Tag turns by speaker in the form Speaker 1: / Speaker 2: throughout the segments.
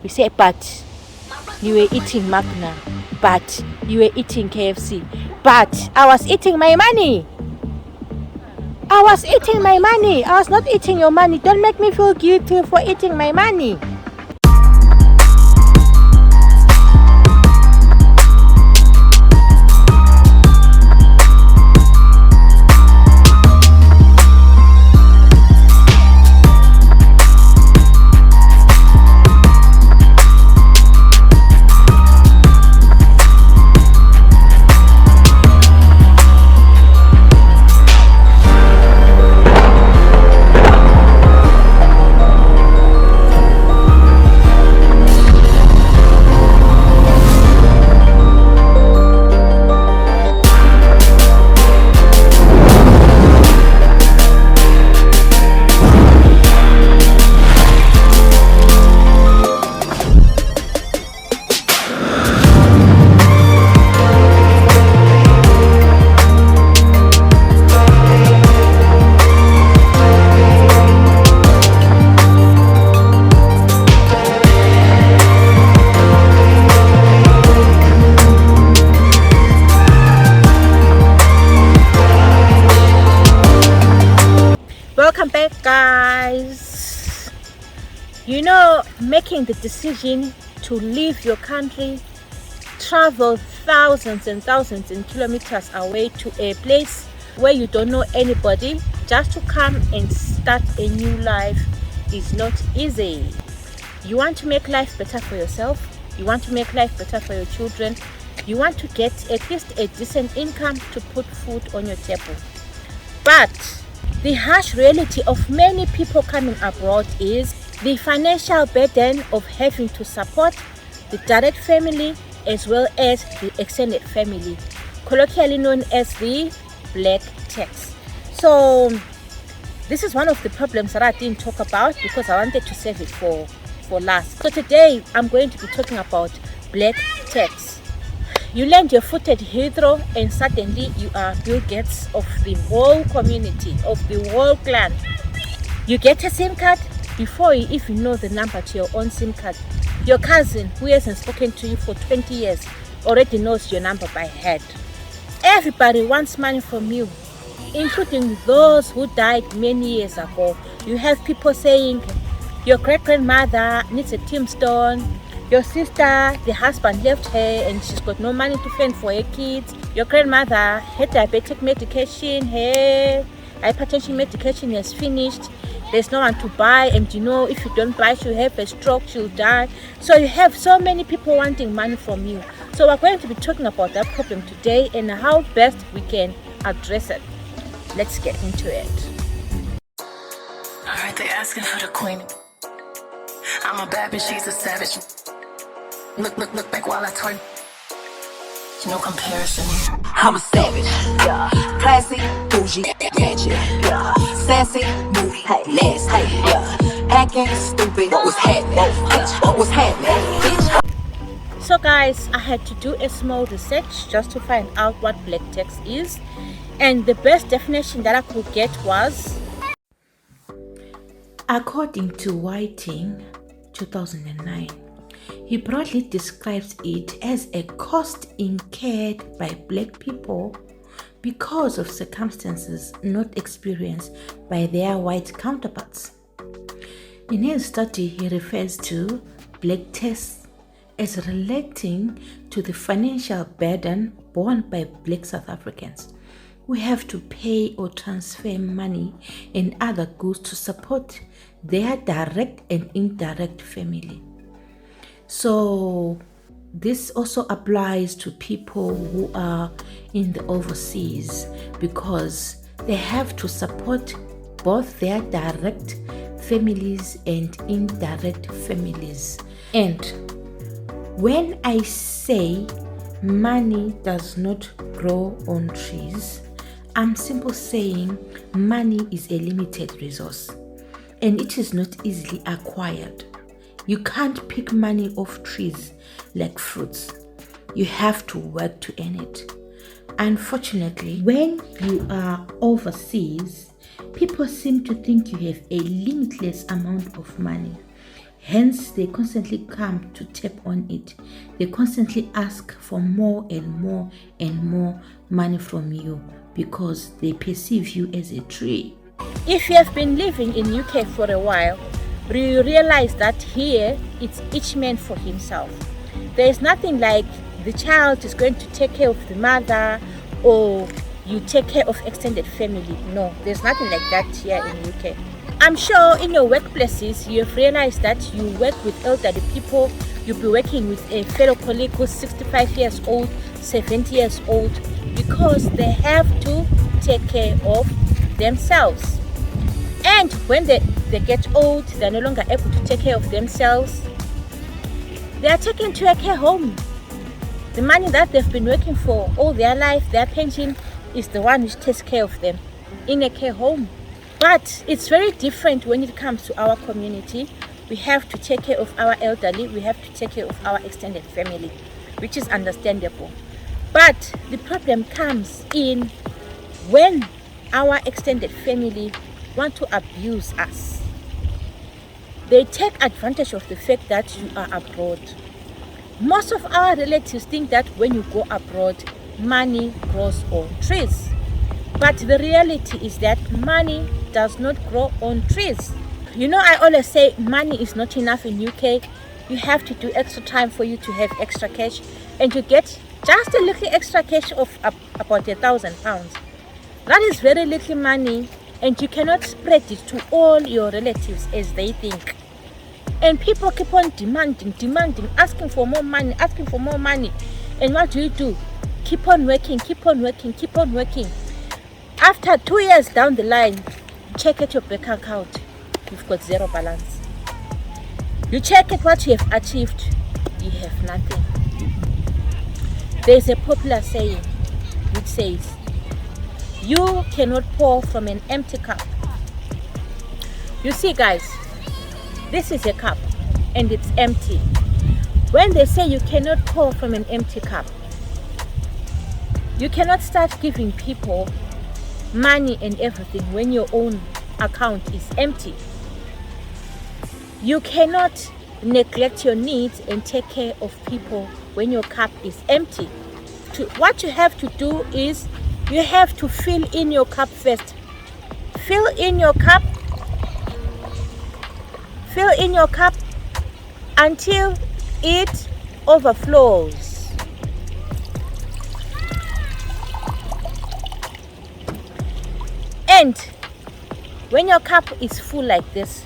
Speaker 1: We say, but you were eating Magna, but you were eating KFC, but I was eating my money. I was eating my money. I was not eating your money. Don't make me feel guilty for eating my money. Welcome back, guys. You know, making the decision to leave your country, travel thousands and thousands of kilometers away to a place where you don't know anybody, just to come and start a new life is not easy. You want to make life better for yourself, you want to make life better for your children, you want to get at least a decent income to put food on your table. But the harsh reality of many people coming abroad is the financial burden of having to support the direct family as well as the extended family, colloquially known as the black tax. So this is one of the problems that I didn't talk about because I wanted to save it for last. So today I'm going to be talking about black tax. You land your foot at Heathrow and suddenly you are Bill Gates of the whole community, of the whole clan. You get a SIM card before you even know the number to your own SIM card. Your cousin who hasn't spoken to you for 20 years already knows your number by head. Everybody wants money from you, including those who died many years ago. You have people saying your great-grandmother needs a tombstone. Your sister, the husband left her and she's got no money to fend for her kids. Your grandmother, her diabetic medication, her hypertension medication has finished. There's no one to buy, and you know if you don't buy, she'll have a stroke, she'll die. So you have so many people wanting money from you. So we're going to be talking about that problem today and how best we can address it. Let's get into it.
Speaker 2: Alright, they're asking for the queen. I'm a bad bitch, she's a savage. Look back while I turn. No comparison. I'm a savage, yeah. Classy, bougie, ratchet, yeah. Sassy, moody, nasty, yeah. Acting stupid, what's happening, bitch? What's happening, bitch?
Speaker 1: So guys, I had to do a small research just to find out what black tax is, and the best definition that I could get was, according to Whiting 2009, he broadly describes it as a cost incurred by black people because of circumstances not experienced by their white counterparts. In his study, he refers to black tax as relating to the financial burden borne by black South Africans who have to pay or transfer money and other goods to support their direct and indirect family. So this also applies to people who are in the overseas because they have to support both their direct families and indirect families. And when I say money does not grow on trees, I'm simply saying money is a limited resource and it is not easily acquired. You can't pick money off trees like fruits. You have to work to earn it. Unfortunately, when you are overseas, people seem to think you have a limitless amount of money. Hence, they constantly come to tap on it. They constantly ask for more and more and more money from you because they perceive you as a tree. If you have been living in UK for a while, you realize that here it's each man for himself. There is nothing like the child is going to take care of the mother or you take care of extended family. No, there's nothing like that here in UK. I'm sure in your workplaces you have realized that you work with elderly people. You'll be working with a fellow colleague who's 65 years old, 70 years old, because they have to take care of themselves. And when they get old, they're no longer able to take care of themselves, they are taken to a care home. The money that they've been working for all their life, their pension, is the one which takes care of them in a care home. But it's very different when it comes to our community. We have to take care of our elderly, we have to take care of our extended family, which is understandable. But the problem comes in when our extended family want to abuse us. They take advantage of the fact that you are abroad. Most of our relatives think that when you go abroad, money grows on trees. But the reality is that money does not grow on trees. You know, I always say money is not enough in UK. You have to do extra time for you to have extra cash, and you get just a little extra cash of about £1,000. That is very little money, and you cannot spread it to all your relatives as they think. And people keep on demanding, asking for more money. And what do? Keep on working. After 2 years down the line, check at your bank account, you've got zero balance. You check at what you have achieved, you have nothing. There's a popular saying which says, you cannot pour from an empty cup. You see, guys, this is a cup and it's empty. When they say you cannot pour from an empty cup, you cannot start giving people money and everything when your own account is empty. You cannot neglect your needs and take care of people when your cup is empty. What you have to do is you have to fill in your cup first. Fill in your cup until it overflows. And when your cup is full like this,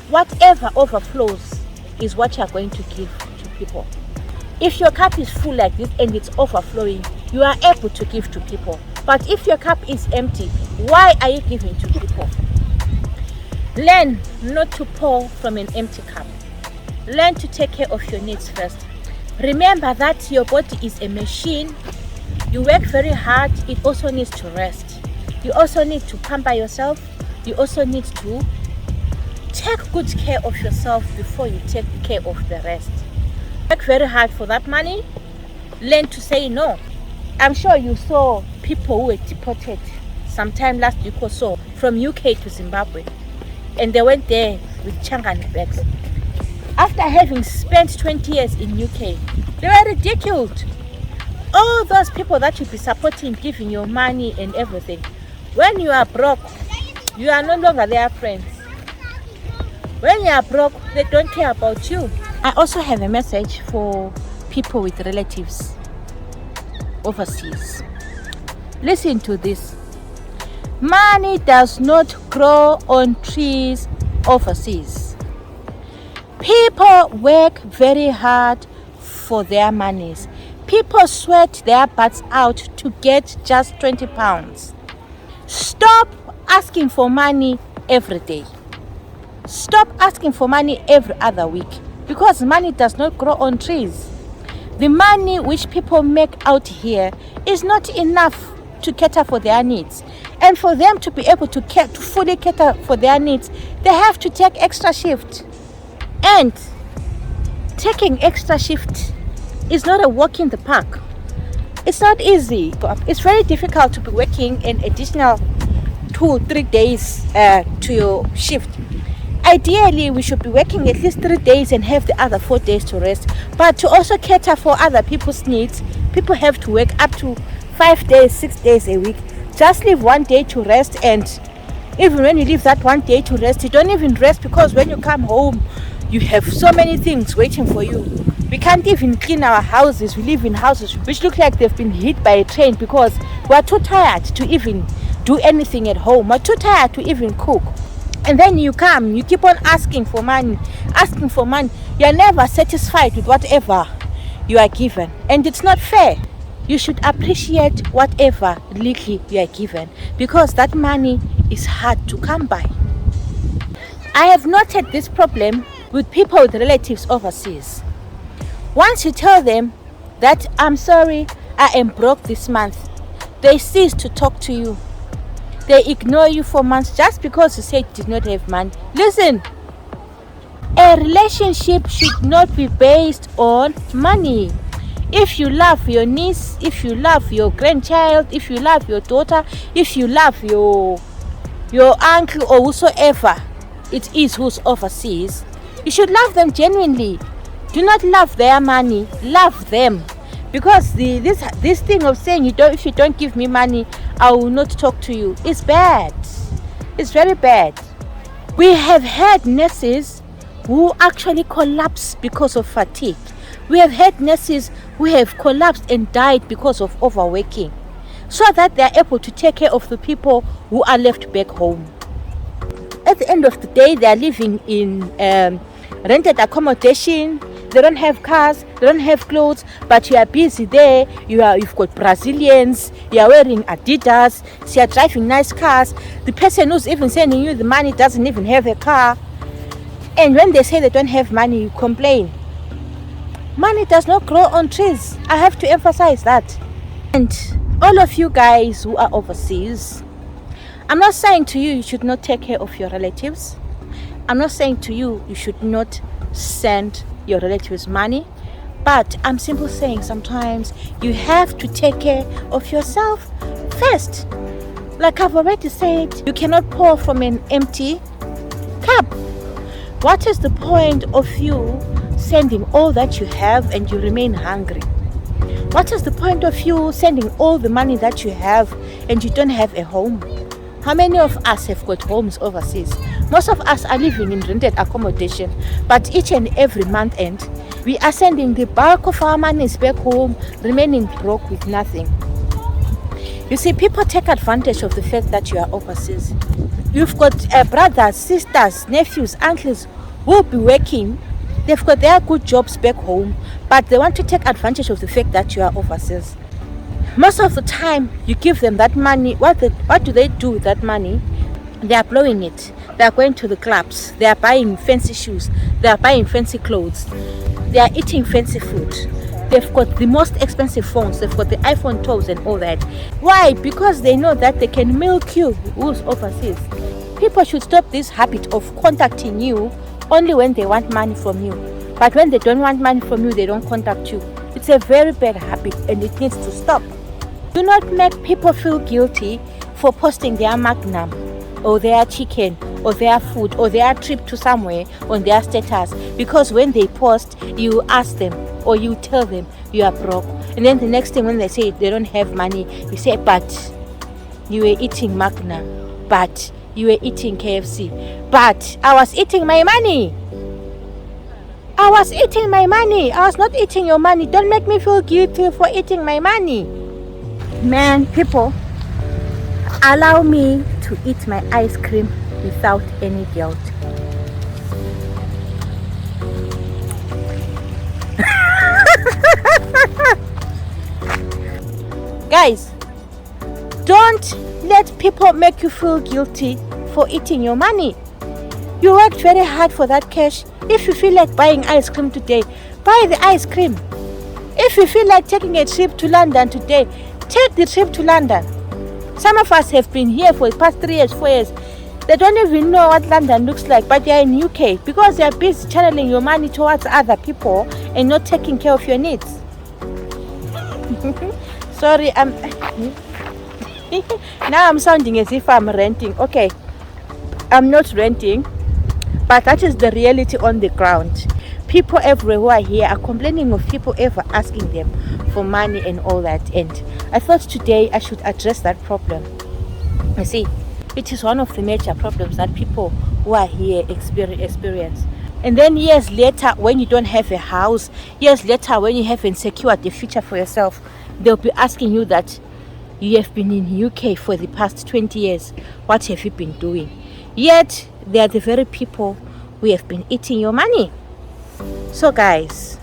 Speaker 1: whatever overflows is what you're going to give to people. If your cup is full like this and it's overflowing, you are able to give to people. But if your cup is empty, why are you giving to people? Learn not to pour from an empty cup. Learn to take care of your needs first. Remember that your body is a machine. You work very hard, it also needs to rest. You also need to pamper yourself. You also need to take good care of yourself before you take care of the rest. Work very hard for that money. Learn to say no. I'm sure you saw people who were deported sometime last week or so from UK to Zimbabwe, and they went there with Changan bags. After having spent 20 years in UK, they were ridiculed. All those people that you'll be supporting, giving your money and everything, when you are broke, you are no longer their friends. When you are broke, they don't care about you. I also have a message for people with relatives overseas. Listen to this. Money does not grow on trees overseas. People work very hard for their monies. People sweat their butts out to get just £20. Stop asking for money every day. Stop asking for money every other week, because money does not grow on trees. The money which people make out here is not enough to cater for their needs. And for them to be able to fully cater for their needs, they have to take extra shift. And taking extra shift is not a walk in the park. It's not easy. It's very difficult to be working an additional 2-3 days to your shift. Ideally, we should be working at least 3 days and have the other 4 days to rest. But to also cater for other people's needs, people have to work up to 5 days, 6 days a week. Just leave 1 day to rest, and even when you leave that 1 day to rest, you don't even rest, because when you come home, you have so many things waiting for you. We can't even clean our houses. We live in houses which look like they've been hit by a train, because we are too tired to even do anything at home. We're too tired to even cook. And then you come, you keep on asking for money. You're never satisfied with whatever you are given. And it's not fair. You should appreciate whatever little you are given, because that money is hard to come by. I have noted this problem with people with relatives overseas. Once you tell them that, I'm sorry, I am broke this month, they cease to talk to you. They ignore you for months just because you said you did not have money. Listen, a relationship should not be based on money. If you love your niece, if you love your grandchild, if you love your daughter, if you love your uncle or whosoever it is who's overseas, you should love them genuinely. Do not love their money, love them. Because this thing of saying if you don't give me money, I will not talk to you, is bad. It's very bad. We have had nurses who actually collapse because of fatigue. We have had nurses who have collapsed and died because of overworking, so that they are able to take care of the people who are left back home. At the end of the day, they are living in rented accommodation. They don't have cars, they don't have clothes, but you are busy there. You've got Brazilians, you are wearing Adidas, you are driving nice cars. The person who's even sending you the money doesn't even have a car. And when they say they don't have money, you complain. Money does not grow on trees. I have to emphasize that. And all of you guys who are overseas, I'm not saying to you should not take care of your relatives. I'm not saying to you should not send your relatives money, but I'm simply saying sometimes you have to take care of yourself first. Like I've already said, you cannot pour from an empty cup. What is the point of you sending all that you have and you remain hungry? What is the point of you sending all the money that you have and you don't have a home? How many of us have got homes overseas? Most of us are living in rented accommodation, but each and every month end, we are sending the bulk of our monies back home, remaining broke with nothing. You see, people take advantage of the fact that you are overseas. You've got brothers, sisters, nephews, uncles who will be working. They've got their good jobs back home, but they want to take advantage of the fact that you are overseas. Most of the time, you give them that money. What do they do with that money? They are blowing it. They are going to the clubs. They are buying fancy shoes. They are buying fancy clothes. They are eating fancy food. They've got the most expensive phones. They've got the iPhone 12s and all that. Why? Because they know that they can milk you who's overseas. People should stop this habit of contacting you only when they want money from you. But when they don't want money from you, they don't contact you. It's a very bad habit and it needs to stop. Do not make people feel guilty for posting their magnum or their chicken or their food or their trip to somewhere on their status, because when they post, you ask them or you tell them you are broke, and then the next thing when they say they don't have money, you say, but you were eating magnum, but you were eating KFC, but I was eating my money. I was eating my money. I was not eating your money. Don't make me feel guilty for eating my money. Man, people, allow me to eat my ice cream without any guilt. Guys, don't let people make you feel guilty for eating your money. You worked very hard for that cash. If you feel like buying ice cream today, buy the ice cream. If you feel like taking a trip to London today, take the trip to London. Some of us have been here for the past 3 years, 4 years. They don't even know what London looks like, but they are in UK because they are busy channeling your money towards other people and not taking care of your needs. Sorry, now I'm sounding as if I'm renting. Okay, I'm not renting. But that is the reality on the ground. People everywhere here are complaining of people ever asking them for money and all that. And I thought today I should address that problem. You see, it is one of the major problems that people who are here experience. And then years later, when you don't have a house, years later when you haven't secured the future for yourself, they'll be asking you that you have been in UK for the past 20 years. What have you been doing? Yet, they are the very people who have been eating your money. So guys,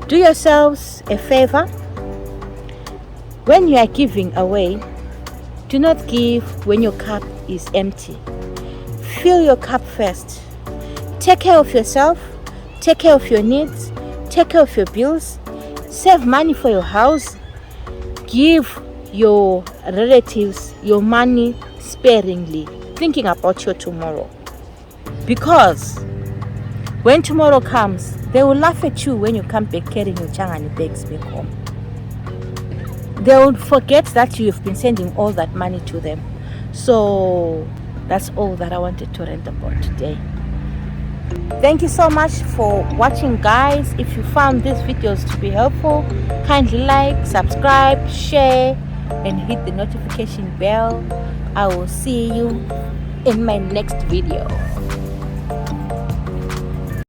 Speaker 1: do yourselves a favor. When you are giving away, do not give when your cup is empty. Fill your cup first. Take care of yourself. Take care of your needs. Take care of your bills. Save money for your house. Give your relatives your money sparingly, thinking about your tomorrow. Because when tomorrow comes, they will laugh at you when you come back carrying your changani bags back home. They will forget that you have been sending all that money to them. So that's all that I wanted to rant about today. Thank you so much for watching, guys. If you found these videos to be helpful, kindly like, subscribe, share, and hit the notification bell. I will see you in my next video.